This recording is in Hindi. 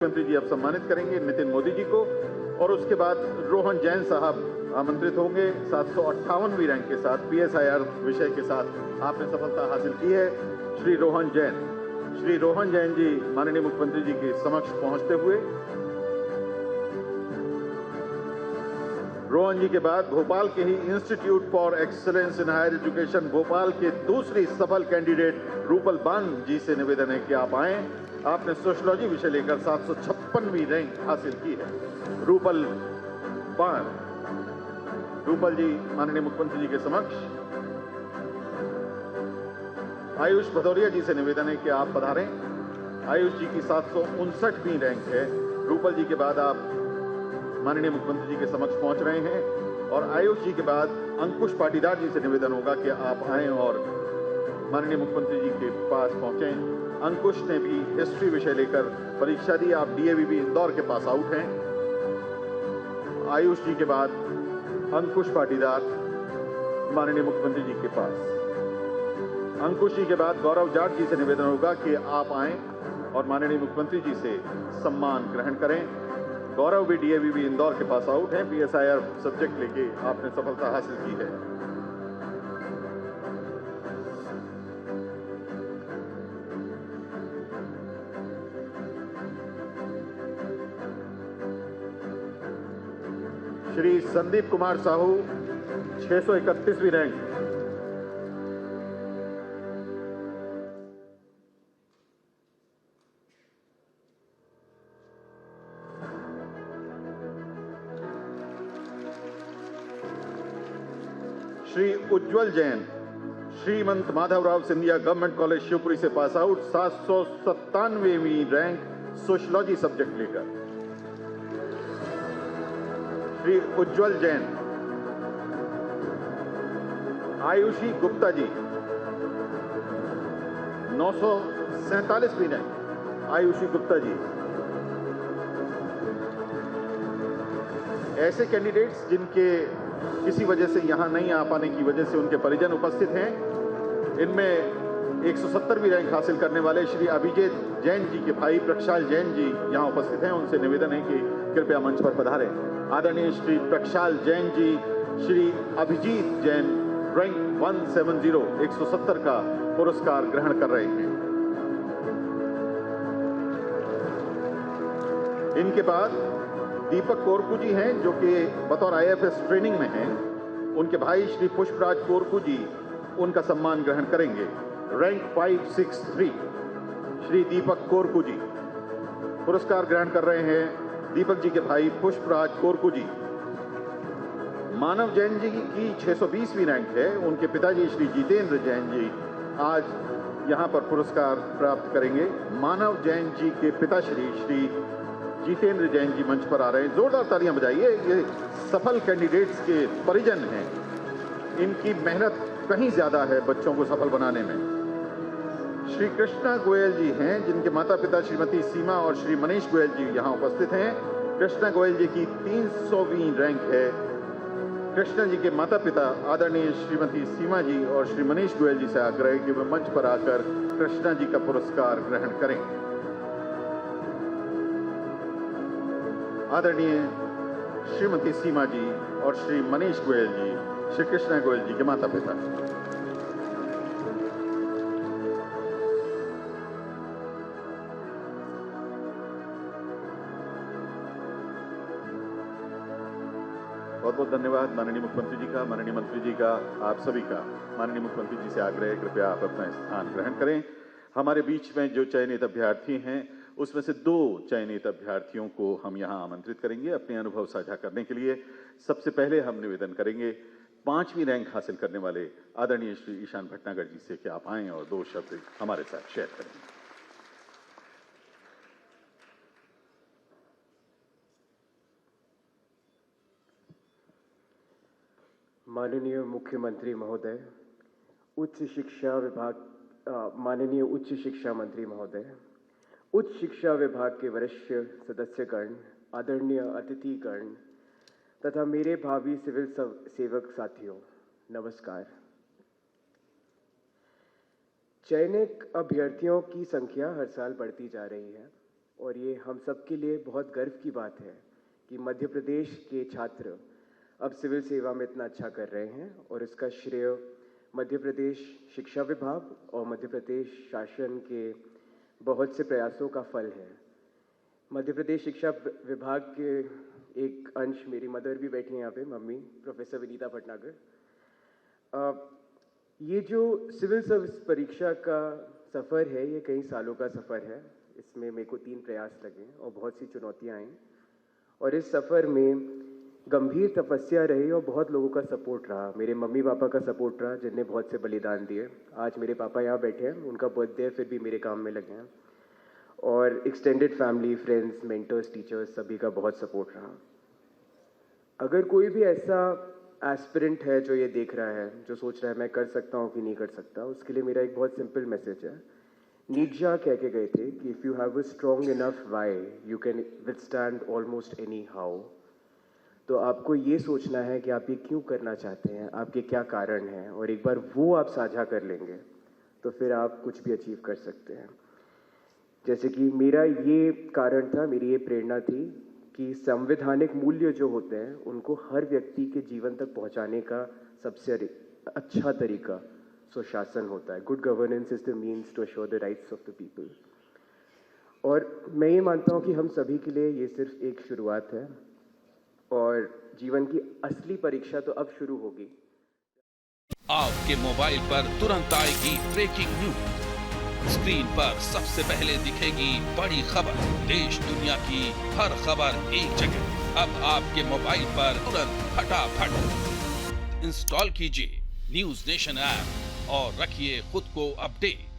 मुख्यमंत्री जी अब सम्मानित करेंगे नितिन मोदी जी को और उसके बाद रोहन जैन साहब आमंत्रित होंगे। 758वीं रैंक के साथ PSIR विषय के साथ आपने सफलता हासिल की है। श्री रोहन जैन जी माननीय मुख्यमंत्री जी के समक्ष पहुंचते हुए, रोहन जी के बाद भोपाल के ही institute for excellence in higher education Bhopal के दूसरी सफल कैंडिडेट रूपल बांग जी से निवेदन है कि आप आए। आपने सोशियोलॉजी विषय लेकर 756वीं रैंक हासिल की है। रूपल जी माननीय मुख्यमंत्री जी के समक्ष। आयुष भदौरिया जी से निवेदन है कि आप पधारें। आयुष जी की 759वीं रैंक है। रूपल जी के बाद आप माननीय मुख्यमंत्री जी के समक्ष पहुंच रहे हैं और आयुष जी के बाद अंकुश पाटीदार जी से निवेदन होगा कि आप आएं और माननीय मुख्यमंत्री जी के पास पहुंचें। अंकुश ने भी हिस्ट्री विषय लेकर परीक्षा दी। आप DAVB इंदौर के पास आउट हैं। आयुष जी के बाद अंकुश पाटीदार माननीय मुख्यमंत्री जी के पास। अंकुश जी के बाद गौरव जाट जी से निवेदन होगा कि आप आएं और माननीय मुख्यमंत्री जी से सम्मान ग्रहण करें। गौरव भी DAVB इंदौर के पास आउट है। PSIR सब्जेक्ट लेके आपने सफलता हासिल की है। श्री संदीप कुमार साहू 631वीं rank. Shri Ujjwal Jain Shrimant Madhavrao Scindia government college Shivpuri से पास आउट, 797वीं रैंक सोशियोलॉजी सब्जेक्ट लेकर। श्री उज्जवल जैन। आयुषी गुप्ता जी 947वीं रैंक। आयुषी गुप्ता जी। ऐसे कैंडिडेट्स जिनके किसी वजह से यहां नहीं आ पाने की वजह से उनके परिजन उपस्थित हैं, इनमें 170वीं रैंक हासिल करने वाले श्री अभिजीत जैन जी के भाई प्रक्षाल जैन जी यहां उपस्थित हैं। उनसे निवेदन है कि कृपया मंच पर पधारें। आदरणीय श्री प्रक्षाल जैन जी श्री अभिजीत जैन रैंक 170 170 का पुरस्कार ग्रहण कर रहे हैं। इनके बाद दीपक कोरकू जी हैं जो कि बतौर IFS ट्रेनिंग में हैं। उनके भाई श्री पुष्पराज कोरकू जी उनका सम्मान ग्रहण करेंगे। रैंक 563 श्री दीपक कोरकू जी पुरस्कार ग्रहण कर रहे हैं। दीपक जी के भाई पुष्पराज कोरकू जी। मानव जैन जी की 620वीं रैंक है। उनके पिताजी श्री जितेंद्र जैन जी आज यहां पर पुरस्कार प्राप्त करेंगे। मानव जैन जी के पिताश्री श्री जितेंद्र जैन जी मंच पर आ रहे हैं। जोरदार तालियां बजाइए। ये सफल कैंडिडेट्स के परिजन हैं। इनकी मेहनत कहीं ज्यादा है बच्चों को सफल बनाने में। श्री कृष्णा गोयल जी हैं जिनके माता पिता श्रीमती सीमा और श्री मनीष गोयल जी यहां उपस्थित हैं। कृष्णा गोयल जी की 300वीं रैंक है। कृष्णा जी के माता पिता आदरणीय श्रीमती सीमा जी और श्री मनीष गोयल जी से आग्रह है कि वे मंच पर आकर कृष्णा जी का पुरस्कार ग्रहण करें। आदरणीय श्रीमती सीमा जी और श्री मनीष गोयल जी श्री कृष्णा गोयल जी के माता पिता। बहुत बहुत धन्यवाद माननीय मुख्यमंत्री जी का, माननीय मंत्री जी का, आप सभी का। माननीय मुख्यमंत्री जी से आग्रह है कृपया आप अपना स्थान ग्रहण करें। हमारे बीच में जो चयनित अभ्यर्थी हैं उसमें से 2 चयनित अभ्यर्थियों को हम यहां आमंत्रित करेंगे अपने अनुभव साझा करने के लिए। सबसे पहले हम निवेदन करेंगे 5वीं रैंक हासिल करने वाले आदरणीय श्री ईशान भटनागर जी से कि आप आएं और 2 शब्द हमारे साथ शेयर करें। माननीय मुख्यमंत्री महोदय, उच्च शिक्षा विभाग, माननीय उच्च शिक्षा मंत्री महोदय, उच्च शिक्षा विभाग के वरिष्ठ सदस्यगण, आदरणीय अतिथिगण तथा मेरे भावी सिविल सेवक साथियों, नमस्कार। चयनित अभ्यर्थियों की संख्या हर साल बढ़ती जा रही है और ये हम सब के लिए बहुत गर्व की बात है कि मध्य प्रदेश के छात्र अब सिविल सेवा में इतना अच्छा कर रहे हैं और इसका श्रेय मध्य प्रदेश शिक्षा विभाग और मध्य प्रदेश शासन के बहुत से प्रयासों का फल है। मध्य प्रदेश शिक्षा विभाग के एक अंश, मेरी मदर भी बैठी हैं यहाँ पे, मम्मी प्रोफेसर विनीता भटनागर। ये जो सिविल सर्विस परीक्षा का सफ़र है ये कई सालों का सफ़र है। इसमें मेरे को 3 प्रयास लगे और बहुत सी चुनौतियाँ आई और इस सफ़र में गंभीर तपस्या रही और बहुत लोगों का सपोर्ट रहा। मेरे मम्मी पापा का सपोर्ट रहा जिनने बहुत से बलिदान दिए। आज मेरे पापा यहाँ बैठे हैं, उनका बर्थडे है, फिर भी मेरे काम में लगे हैं। और extended family, friends, mentors, teachers, सभी का बहुत सपोर्ट रहा। अगर कोई भी ऐसा एस्पिरेंट है जो ये देख रहा है, जो सोच रहा है मैं कर सकता हूँ कि नहीं कर सकता, उसके लिए मेरा एक बहुत सिंपल मैसेज है। नीटशा कह के गए थे कि if you have a strong enough why you can withstand almost any how. तो आपको ये सोचना है कि आप ये क्यों करना चाहते हैं, आपके क्या कारण हैं, और एक बार वो आप साझा कर लेंगे तो फिर आप कुछ भी अचीव कर सकते हैं। जैसे कि मेरा ये कारण था, मेरी ये प्रेरणा थी कि संवैधानिक मूल्य जो होते हैं उनको हर व्यक्ति के जीवन तक पहुंचाने का सबसे अच्छा तरीका सुशासन होता है। Good governance is the means to assure the rights of the people. और मैं ये मानता हूँ कि हम सभी के लिए ये सिर्फ एक शुरुआत है और जीवन की असली परीक्षा तो अब शुरू होगी। आपके मोबाइल पर तुरंत आएगी ब्रेकिंग न्यूज। स्क्रीन पर सबसे पहले दिखेगी बड़ी खबर। देश दुनिया की हर खबर एक जगह। अब आपके मोबाइल पर तुरंत फटाफट इंस्टॉल कीजिए न्यूज़ नेशन ऐप और रखिए खुद को अपडेट।